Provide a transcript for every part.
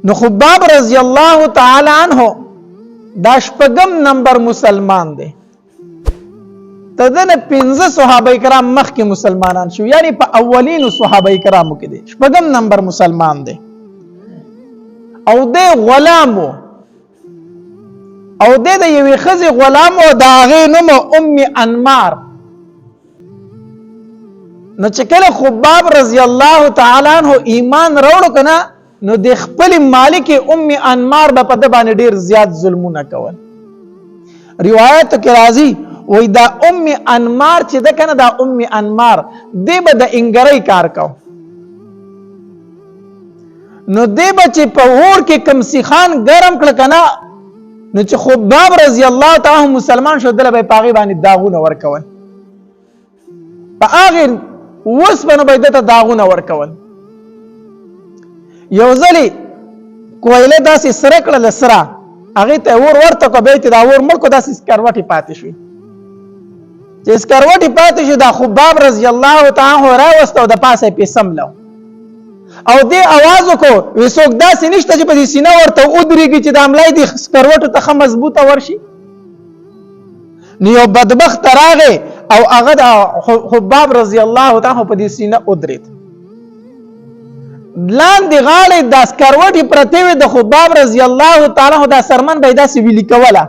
نو خباب رضی الله تعالی عنہ دا شپږم نمبر مسلمان دی. تدنه 15 صحابه کرام مخکې مسلمانان شو، یعنی په اولینو صحابه کرامو کې دی، شپږم نمبر مسلمان دی. او د غلام او د یوې ښځې غلام او د هغې نوم ام انمار. نو چې کله خباب رضی الله تعالی عنہ ایمان راوړو کنه، نو د خپل مالک ام انمار په د باندې ډیر زیات ظلمونه کول. روایت کې راځي وای دا ام انمار چې ده کنه، دا ام انمار دی به د انګری کار کو. نو دی به چې په اور کې کم سیخان ګرم کړ کنه، نو چې خباب رضی الله تعالی مسلمان شو، دله به پاغي باندې داغونه ورکول، په هغه وسپنه به دته داغونه ورکول. یو ځلی کویله داسې سره کړل، سره هغه ته اور ورته کو، به ته دا اور مړ کو، داسې سکروټي پاتې شوی. چې سکروټي پاتې شو، دا خباب رضی الله تعالی راوستو د پاسه په سملو او دې आवाज وکړو، وسوک داسې نشته چې په دې سینه ورته ودرېږي چې د املای دي سکروټو ته مضبوطه ورشي. نو یو بدبخت راغی او هغه د خباب رضی الله تعالی په دې سینه ودرېد. لاندې غاړې د سکروټي پرته وي د خباب رضی الله تعالی د سرمن به داسې ویلي کوله،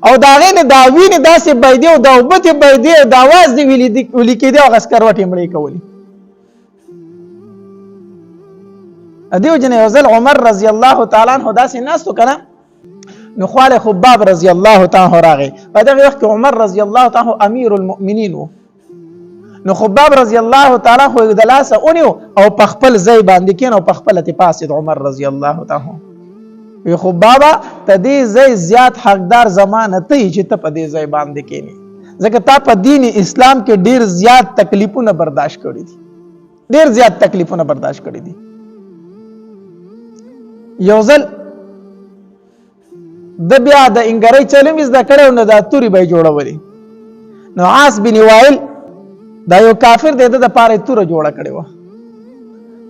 او دا غې نه دا ویني داسې بيدي او دا وبته بيدي او د आवाज دی ویلي کېده، او سکروټي مړې کولی. ادیو جن یو ځل عمر رضی الله تعالی عنہ داسې ناستو کنه، نو خواله خباب رضی الله تعالی راغی. په دغه وخت کې عمر رضی الله تعالی امیر المؤمنین و. نو خباب رضی الله تعالی خو د لاسه اونیو او په خپل ځای باندې کین، او په خپل ته پاسید عمر رضی الله تعالی وی خبابا ته دې ځای زیات حقدار زمانه ته چې ته په دې ځای باندې کینی، ځکه تا په دین اسلام کې ډیر زیات تکلیفونه برداشت کړی دي، ډیر زیات تکلیفونه برداشت کړی دي. یو ځل د بیا د انګری چلم زده کړو، نو دا توري به جوړولې. نو عاص بن وائل دا یو کافر دی، د پاره توره جوړه کړې و.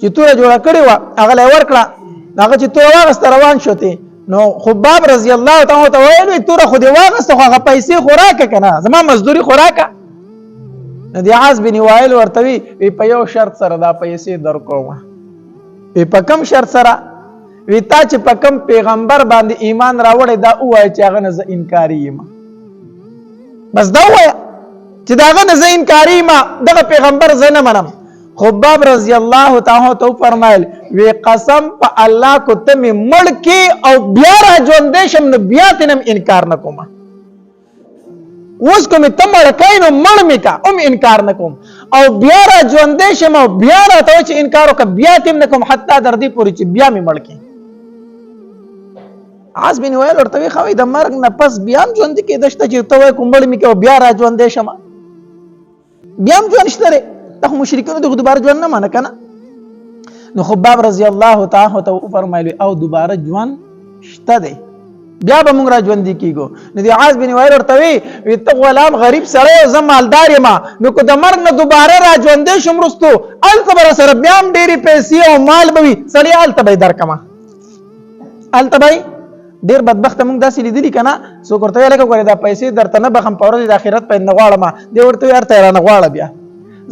چې توره جوړه کړې و هغه له ورکړه، هغه چې توره واغسته روان شوته. نو خباب رضی الله تعالی ته ویل توره خو دی واغسته، خو هغه پیسې خوراکه کنه، زما مزدوري خوراکه. نو دی عاص بن وائل ورته وی په یو شرط سره دا پیسې درکوم. په کوم شرط سره؟ وی تا چې په کوم پیغمبر باندې ایمان راوړی دا وای چې هغه نه زه انکاری یم، بس دا وای چې دا هغه نه زه انکاری یم، دغه پیغمبر زه نه منم. خباب رضی الله تعالی ته فرمایل وی قسم په الله کو ته می مړ کی او بیا را ژوندې شم، نو بیا تنم انکار نکوم. اوس کوم ته مړ کین نو مړ می کا ام انکار نکوم، او بیا را ژوندې شم او بیا را ته چې انکار وک بیا تم نکوم، حتی در دې پوری چې بیا می مړ کی. عاص بن وائل ورته وی خوي د مرګ نه پس بیا هم ژوند کې دشته چې ته وای کومړ می کې بیا را ژوندې شم، بیا هم ژوند شته. ته مشرکانو دغه دوباره ژوند نه مانه کنه. نو خباب رضی الله تعالی ته فرمایلی او دوباره ژوند شته دی، بیا به موږ را ژوند کیږو. نو دی عاص بن وائل ورته وی ته غلام غریب سره او زمالدار ما، نو کو د مرګ نه دوباره را ژوندې شم رستو التبر سره بیا هم ډېری پیسې او مال بوي سړی التبې درکما. التبې ډیر بدبخت موږ داسې لیدلی کنه، سو کوته لکه ګوره دا پیسې درته نه بخم په ورځ د آخرت په نغواړم، دی ورته ورته را نغواړه. بیا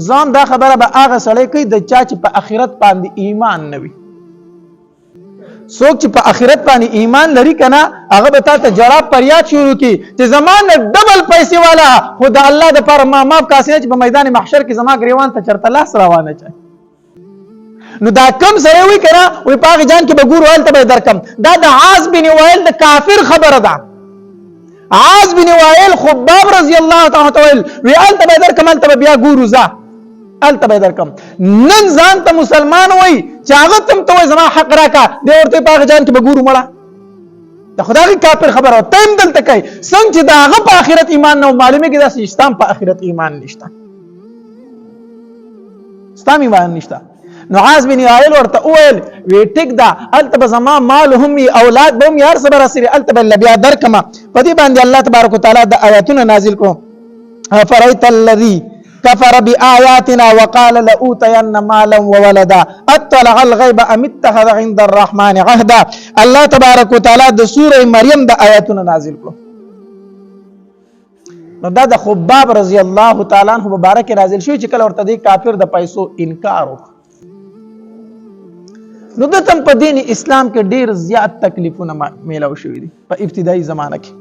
ځان دا خبره به هغه سړی کوي د چا چې په آخرت باندې ایمان نه وي. څوک چې په آخرت باندې ایمان لري کنه، هغه به تا ته جواب پریاد شروع کی چې زمانه ډبل پیسې والا خو د الله د پر ما ماف کاسه چې په میدان محشر کې زما گریوان ته چرته لاس روانه چي. نو دا کم سره وی کنه وی پاک جان کې به ګور وایل ته درکم. دا د عاص بن وائل د کافر خبره ده. عاص بن وائل خباب رضی الله تعالی عنہ وی ال ته درکم، ال ته بیا ګورو ځه ال ته درکم. نن ځان ته مسلمان وای چې هغه تم ته زما حق راکا، دی ورته پاک جان کې به ګورو مړه. د خدای کافر خبره تم دلته کوي څنګه چې دا هغه په آخرت ایمان نه معلومه کې دا اسلام په آخرت ایمان نشته، اسلام ایمان نشته. نو عاص بن وائل ورته ویل وی ټیک دا التب زما مال هم اولاد بهم یار صبر اسری التب بیا درکما. په دې باندې الله تبارک وتعالى د آیاتونه نازل کو. فرایت الذی كفر بآياتنا وقال لأوتين مالا وولدا اطلع الغيب ام اتخذ عند الرحمن عهدا. الله تبارک وتعالى د سوره مریم د آیاتونه نازل کړو. نو دا د خباب رضی الله تعالی عنہ مبارک نازل شوی چې کله ورته دی کافر د پیسو انکار وکړ. نو د تم په دین اسلام کې ډیر زیات تکلیفونه میلاو شوی دي په ابتدایي زمانه کې.